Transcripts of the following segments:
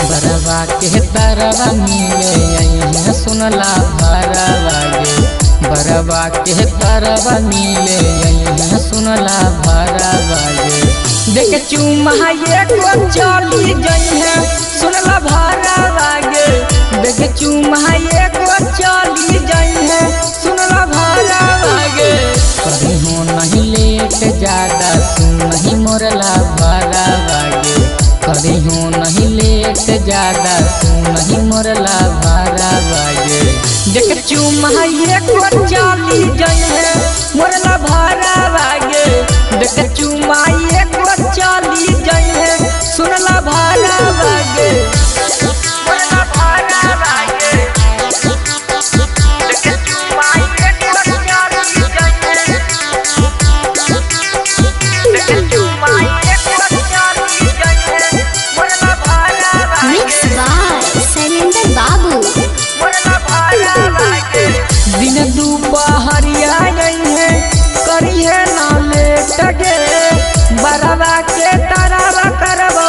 बरवा के तरवा मिले सुनला भरवा गे, बरवा के तरवा मिले सुनला भरवा गे। देख चुमा एको चली जइहे सुनला भरवा गे, देख चुमा एको चली जइहे सुनला भरवा गे। कभी हो नहीं लेट ज्यादा सुन नहीं मोरला भरवा गे, कभी हो नहीं लेट ज्यादा सुन नहीं मोरला भरवा गे। देख चुमा एको चली जइहे मोरला भरवा गे, देख चुमा एको चली जइहे सुनला भरवा गे। मोरला भरवा गे, देख चुमा एको चली जइहे, देख चुमा एको चली जइहे मोरला भरवा गे। मिक्स बाय शैलेंद्र बाबू। मोरला भरवा गे। दिन दुपहरिया जइहे करिहे ना लेट गे, बरवा के तरवा करबौ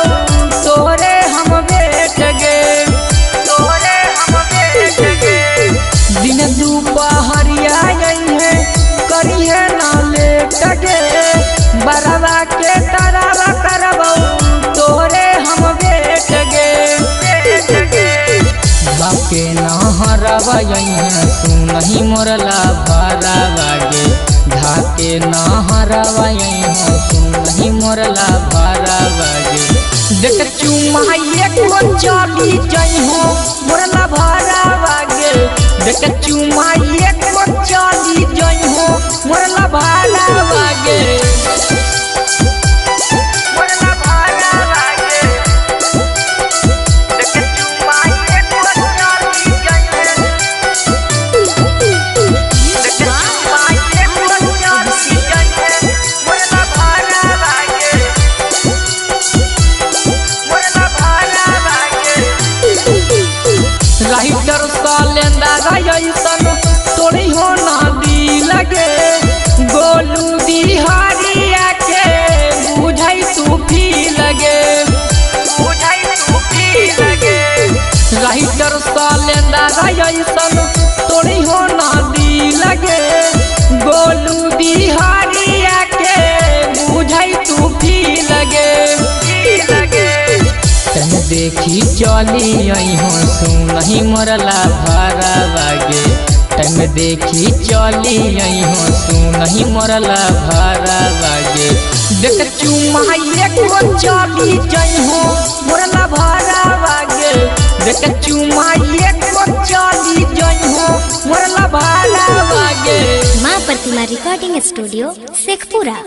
तोरे हम बेट गे, तोरे हम बेट गे। दिन दुपहरिया जइहे करिहे ना लेट गे, बरवा के तरवा करबौ तोरे हम बेट गे, बेट गे। बाके नहरवा सुनही मोरला भरवा गे, धाके नहरवा सुनही मोरला भरवा गे। देख चुमा एको चली जइहो मोरला भरवा गे, देख चुमा एको चली जइहो मोरला भरवा गे। मोरला भरवा गे, देख चुमा एको चली जइहे, देख चुमा एको चली जइहे मोरला भरवा गे, मोरला भरवा गे। राइटर शैलेंद्र जइसन तोरी हो ना दिल गे, गोलू बिहारिया के बुझाई तू फील गे, बुझाई तू फील गे। राइटर शैलेंद्र जइसन तोरी हो ना दिल गे, गोलू बिहारिया के बुझाई तू फील गे, फील गे। तन देखी चली अइहो सुनही मोरला भरवा गे, तन देखी चली अइहो सुनही मोरला भरवा गे। देख चुमा एको चली जइहो मोरला भरवा गे, देख चुमा एको चली जइहो मोरला भरवा गे। माँ प्रतिमा रिकॉर्डिंग स्टूडियो शेखपुरा।